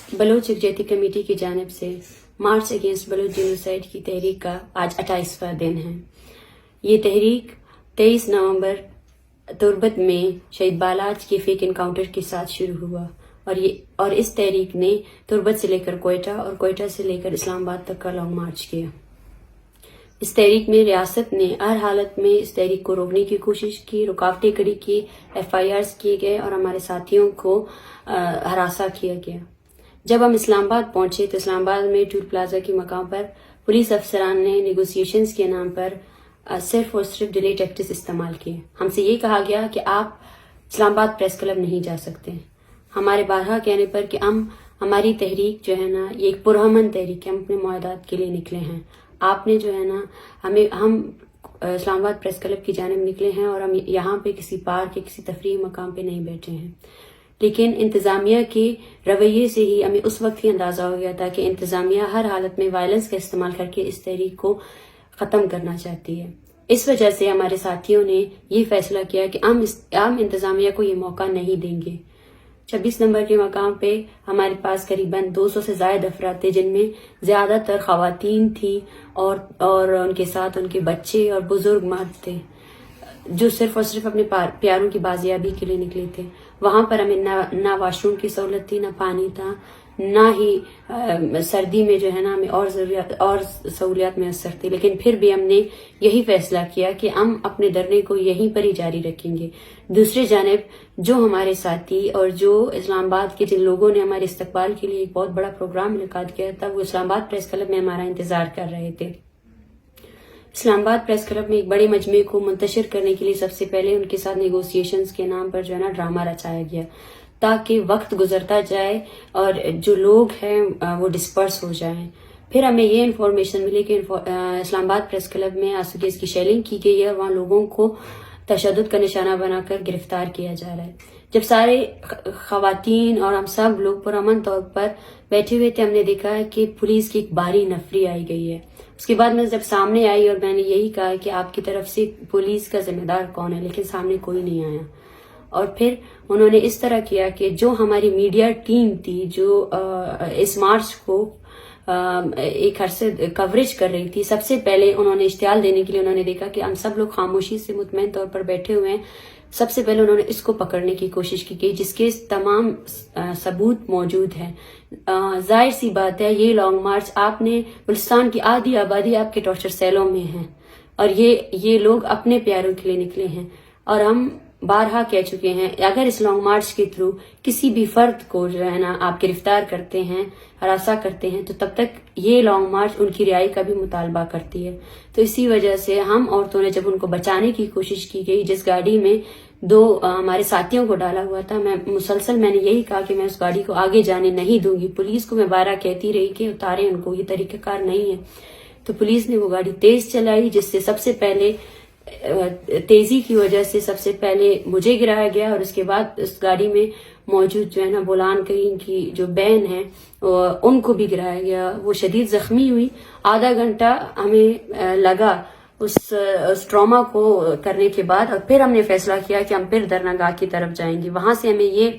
بلوچ یکجہتی کمیٹی کی جانب سے مارچ اگینسٹ بلوچ جینوسائیڈ کی تحریک کا آج 28واں دن ہے۔ یہ تحریک 23 نومبر تربت میں شہید بالاچ کے فیک انکاؤنٹر کے ساتھ شروع ہوا اور اس تحریک نے تربت سے لے کر کوئٹہ اور کوئٹہ سے لے کر اسلام آباد تک کا لانگ مارچ کیا۔ اس تحریک میں ریاست نے ہر حالت میں اس تحریک کو روکنے کی کوشش کی، رکاوٹیں کھڑی کی، FIRs کیے گئے اور ہمارے ساتھیوں کو ہراساں کیا گیا۔ جب ہم اسلام آباد پہنچے تو اسلام آباد میں ٹول پلازا کے مقام پر پولیس افسران نے نیگوسیشنز کے نام پر صرف اور صرف ڈیلے ٹیکٹس استعمال کیے۔ ہم سے یہ کہا گیا کہ آپ اسلام آباد پریس کلب نہیں جا سکتے۔ ہمارے بارہا کہنے پر کہ ہماری تحریک جو ہے نا یہ ایک پرامن تحریک ہے، ہم اپنے معاہدات کے لیے نکلے ہیں، آپ نے جو ہے نا ہم اسلام آباد پریس کلب کی جانب نکلے ہیں اور ہم یہاں پہ کسی پارک یا کسی تفریحی مقام پہ نہیں بیٹھے ہیں۔ لیکن انتظامیہ کے رویے سے ہی ہمیں اس وقت ہی اندازہ ہو گیا تھا کہ انتظامیہ ہر حالت میں وائلنس کا استعمال کر کے اس تحریک کو ختم کرنا چاہتی ہے۔ اس وجہ سے ہمارے ساتھیوں نے یہ فیصلہ کیا کہ ہم انتظامیہ کو یہ موقع نہیں دیں گے۔ 26 نمبر کے مقام پہ ہمارے پاس قریباً 200 سے زائد افراد تھے، جن میں زیادہ تر خواتین تھی اور ان کے ساتھ ان کے بچے اور بزرگ مرد تھے، جو صرف اور صرف اپنے پیاروں کی بازیابی کے لیے نکلے تھے۔ وہاں پر ہمیں نہ واش روم کی سہولت تھی، نہ پانی تھا، نہ ہی سردی میں جو ہے نا ہمیں اور سہولیات میسر تھی، لیکن پھر بھی ہم نے یہی فیصلہ کیا کہ ہم اپنے دھرنے کو یہیں پر ہی جاری رکھیں گے۔ دوسری جانب جو ہمارے ساتھی اور جو اسلام آباد کے جن لوگوں نے ہمارے استقبال کے لیے ایک بہت بڑا پروگرام منعقد کیا تھا، وہ اسلام آباد پریس کلب میں ہمارا انتظار کر رہے تھے۔ اسلام آباد پریس کلب میں ایک بڑے مجمع کو منتشر کرنے کے لیے سب سے پہلے ان کے ساتھ نیگوسیشنز کے نام پر جو ہے نا ڈرامہ رچایا گیا، تاکہ وقت گزرتا جائے اور جو لوگ ہیں وہ ڈسپرس ہو جائیں۔ پھر ہمیں یہ انفارمیشن ملی کہ اسلام آباد پریس کلب میں آسودگی کی شیلنگ کی گئی ہے اور وہاں لوگوں کو تشدد کا نشانہ بنا کر گرفتار کیا جا رہا ہے۔ جب سارے خواتین اور ہم سب لوگ پرامن طور پر بیٹھے ہوئے تھے، ہم نے دیکھا ہے کہ پولیس کی ایک بھاری نفری آئی گئی ہے۔ اس کے بعد میں جب سامنے آئی اور میں نے یہی کہا کہ آپ کی طرف سے پولیس کا ذمہ دار کون ہے، لیکن سامنے کوئی نہیں آیا۔ اور پھر انہوں نے اس طرح کیا کہ جو ہماری میڈیا ٹیم تھی، جو اس مارچ کو ایک عرصے کوریج کر رہی تھی، سب سے پہلے انہوں نے اشتعال دینے کے لیے انہوں نے دیکھا کہ ہم سب لوگ خاموشی سے مطمئن طور پر بیٹھے ہوئے ہیں، سب سے پہلے انہوں نے اس کو پکڑنے کی کوشش کی گئی، جس کے تمام ثبوت موجود ہیں۔ ظاہر سی بات ہے، یہ لانگ مارچ آپ نے بلوچستان کی آدھی آبادی آپ کے ٹارچر سیلوں میں ہیں اور یہ لوگ اپنے پیاروں کے لیے نکلے ہیں، اور ہم بارہا کہہ چکے ہیں اگر اس لانگ مارچ کے تھرو کسی بھی فرد کو جو ہے نا آپ گرفتار کرتے ہیں، ہراساں کرتے ہیں، تو تب تک یہ لانگ مارچ ان کی رہائی کا بھی مطالبہ کرتی ہے۔ تو اسی وجہ سے ہم عورتوں نے جب ان کو بچانے کی کوشش کی گئی، جس گاڑی میں 2 ہمارے ساتھیوں کو ڈالا ہوا تھا، میں نے یہی کہا کہ میں اس گاڑی کو آگے جانے نہیں دوں گی۔ پولیس کو میں بارہا کہتی رہی کہ اتارے ان کو، یہ طریقہ کار نہیں ہے۔ تو پولیس نے وہ گاڑی تیز چلائی، جس سے سب سے پہلے تیزی کی وجہ سے سب سے پہلے مجھے گرایا گیا، اور اس کے بعد اس گاڑی میں موجود جو ہے نا بولان کریم کی جو بہن ہے ان کو بھی گرایا گیا۔ وہ شدید زخمی ہوئی۔ آدھا گھنٹہ ہمیں لگا اس ٹراما کو کرنے کے بعد، اور پھر ہم نے فیصلہ کیا کہ ہم پھر دھرنا گاہ کی طرف جائیں گے۔ وہاں سے ہمیں یہ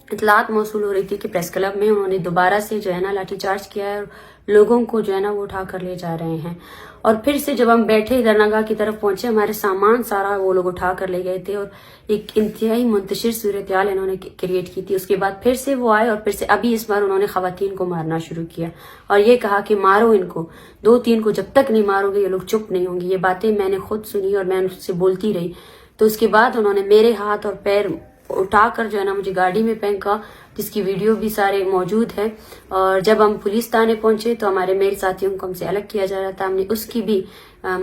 اطلاعات موصول ہو رہی تھی کہ پریس کلب میں انہوں نے دوبارہ سے جو ہے نا لاٹھی چارج کیا ہے اور لوگوں کو جو ہے نا وہ اٹھا کر لے جا رہے ہیں۔ اور پھر سے جب ہم بیٹھے دھرنا گاہ کی طرف پہنچے، ہمارے سامان سارا وہ لوگ اٹھا کر لے گئے تھے اور ایک انتہائی منتشر صورتحال انہوں نے کریٹ کی تھی۔ اس کے بعد پھر سے وہ آئے اور پھر سے ابھی اس بار انہوں نے خواتین کو مارنا شروع کیا اور یہ کہا کہ مارو ان کو، 2-3 کو جب تک نہیں مارو گے یہ لوگ چپ نہیں ہوں گے۔ یہ باتیں میں نے خود سنی اور میں ان سے بولتی رہی۔ تو اس کے بعد انہوں نے میرے ہاتھ اور پیر اٹھا کر جو ہے نا مجھے گاڑی میں پھینکا، جس کی ویڈیو بھی سارے موجود ہے۔ اور جب ہم پولیس تھانے پہنچے تو میرے ساتھیوں کو ہم سے الگ کیا جا رہا تھا، ہم نے اس کی بھی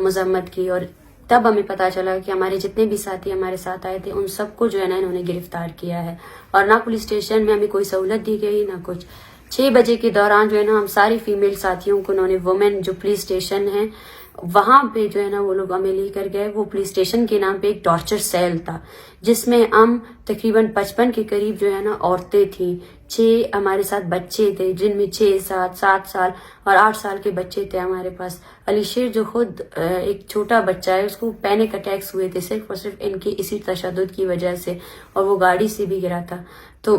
مذمت کی، اور تب ہمیں پتا چلا کہ ہمارے جتنے بھی ساتھی ہمارے ساتھ آئے تھے ان سب کو جو ہے نا انہوں نے گرفتار کیا ہے، اور نہ پولیس اسٹیشن میں ہمیں کوئی سہولت دی گئی نہ کچھ۔ 6 بجے کے دوران جو ہے نا ہم ساری فیمیل ساتھیوں کو انہوں نے وومن جو پولیس اسٹیشن ہے وہاں پہ جو ہے نا وہ لوگ ہمیں لے کر گئے۔ وہ پولیس اسٹیشن کے نام پہ ایک ٹارچر سیل تھا، جس میں ہم تقریباً 55 کے قریب جو ہے نا عورتیں تھیں، 6 ہمارے ساتھ بچے تھے، جن میں 6, 7 سال اور 8 سال کے بچے تھے ہمارے پاس۔ علی شیر جو خود ایک چھوٹا بچہ ہے، اس کو پینک اٹیکس ہوئے تھے صرف اور صرف ان کی اسی تشدد کی وجہ سے، اور وہ گاڑی سے بھی گرا تھا۔ تو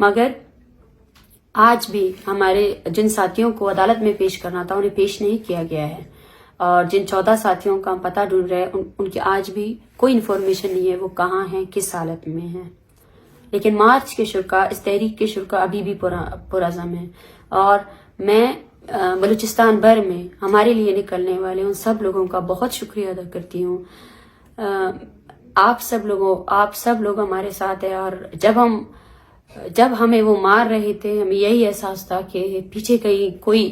مگر آج بھی ہمارے جن ساتھیوں کو عدالت میں پیش کرنا تھا انہیں پیش نہیں کیا گیا ہے، اور جن 14 ساتھیوں کا ہم پتہ ڈھونڈ رہے ہیں ان کی آج بھی کوئی انفارمیشن نہیں ہے وہ کہاں ہیں، کس حالت میں ہیں۔ لیکن مارچ کے شرکاء، اس تحریک کے شرکاء ابھی بھی پرعزم ہیں، اور میں بلوچستان بھر میں ہمارے لیے نکلنے والے ان سب لوگوں کا بہت شکریہ ادا کرتی ہوں۔ آپ سب لوگ ہمارے ساتھ ہیں، اور جب ہمیں وہ مار رہے تھے ہمیں یہی احساس تھا کہ پیچھے کہیں کوئی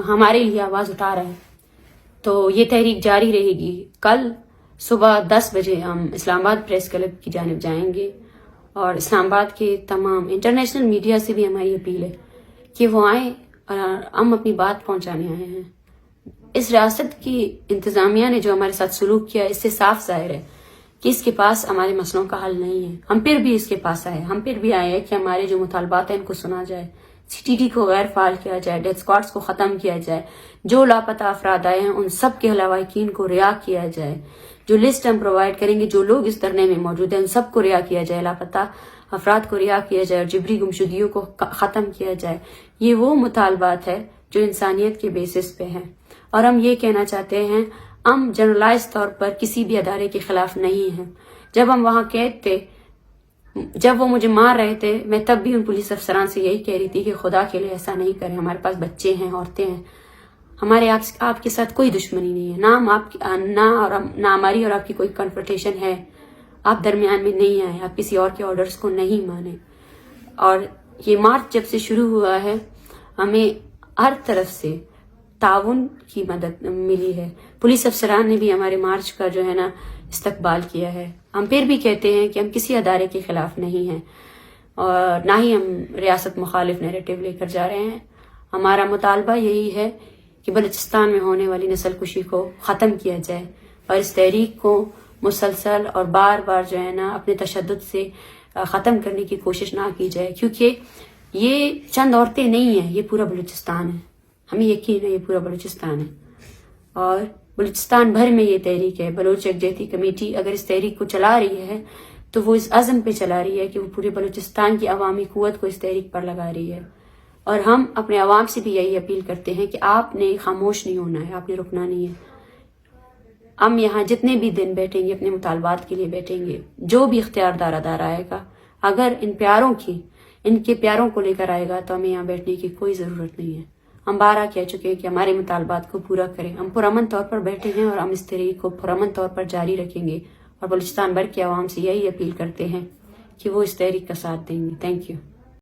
ہمارے لیے آواز اٹھا رہا ہے، تو یہ تحریک جاری رہے گی۔ کل صبح 10 بجے ہم اسلام آباد پریس کلب کی جانب جائیں گے، اور اسلام آباد کے تمام انٹرنیشنل میڈیا سے بھی ہماری اپیل ہے کہ وہ آئیں اور ہم اپنی بات پہنچانے آئے ہیں۔ اس ریاست کی انتظامیہ نے جو ہمارے ساتھ سلوک کیا اس سے صاف ظاہر ہے کہ اس کے پاس ہمارے مسئلوں کا حل نہیں ہے۔ ہم پھر بھی اس کے پاس آئے، ہم پھر بھی آئے ہیں کہ ہمارے جو مطالبات ہیں ان کو سنا جائے، CTT کو غیر فعال کیا جائے، ڈیتھ اسکواڈز کو ختم کیا جائے، جو لاپتہ افراد آئے ہیں ان سب کے لواحقین کو رہا کیا جائے، جو لسٹ ہم پرووائڈ کریں گے جو لوگ اس دھرنے میں موجود ہیں ان سب کو رہا کیا جائے، لاپتہ افراد کو رہا کیا جائے اور جبری گمشدگیوں کو ختم کیا جائے۔ یہ وہ مطالبات ہے جو انسانیت کے بیسس پہ ہیں، اور ہم یہ کہنا چاہتے ہیں ہم جنرلائز طور پر کسی بھی ادارے کے خلاف نہیں ہیں۔ جب ہم وہاں قید تھے، جب وہ مجھے مار رہے تھے، میں تب بھی ان پولیس افسران سے یہی کہہ رہی تھی کہ خدا کے لیے ایسا نہیں کریں، ہمارے پاس بچے ہیں، عورتیں ہیں، ہمارے آپ کے ساتھ کوئی دشمنی نہیں ہے، نہ ہماری اور آپ کی کوئی کنفرنٹیشن ہے، آپ درمیان میں نہیں آئے، آپ کسی اور کے آرڈرز کو نہیں مانیں۔ اور یہ مارچ جب سے شروع ہوا ہے ہمیں ہر طرف سے تعاون کی مدد ملی ہے، پولیس افسران نے بھی ہمارے مارچ کا جو ہے نا استقبال کیا ہے۔ ہم پھر بھی کہتے ہیں کہ ہم کسی ادارے کے خلاف نہیں ہیں، اور نہ ہی ہم ریاست مخالف نیریٹو لے کر جا رہے ہیں۔ ہمارا مطالبہ یہی ہے کہ بلوچستان میں ہونے والی نسل کشی کو ختم کیا جائے، اور اس تحریک کو مسلسل اور بار بار جو ہے نا اپنے تشدد سے ختم کرنے کی کوشش نہ کی جائے، کیونکہ یہ چند عورتیں نہیں ہیں، یہ پورا بلوچستان ہے، ہمیں یقین ہے یہ پورا بلوچستان ہے، اور بلوچستان بھر میں یہ تحریک ہے۔ بلوچ یکجہتی کمیٹی اگر اس تحریک کو چلا رہی ہے تو وہ اس عزم پہ چلا رہی ہے کہ وہ پورے بلوچستان کی عوامی قوت کو اس تحریک پر لگا رہی ہے، اور ہم اپنے عوام سے بھی یہی اپیل کرتے ہیں کہ آپ نے خاموش نہیں ہونا ہے، آپ نے رکنا نہیں ہے۔ ہم یہاں جتنے بھی دن بیٹھیں گے اپنے مطالبات کے لیے بیٹھیں گے، جو بھی اختیار دار آئے گا اگر ان کے پیاروں کو لے کر آئے گا تو ہمیں یہاں بیٹھنے کی کوئی ضرورت نہیں ہے۔ ہم بارہ کہہ چکے ہیں کہ ہمارے مطالبات کو پورا کریں، ہم پرامن طور پر بیٹھے ہیں اور ہم اس تحریک کو پرامن طور پر جاری رکھیں گے، اور بلوچستان بھر کے عوام سے یہی اپیل کرتے ہیں کہ وہ اس تحریک کا ساتھ دیں گے۔ Thank you.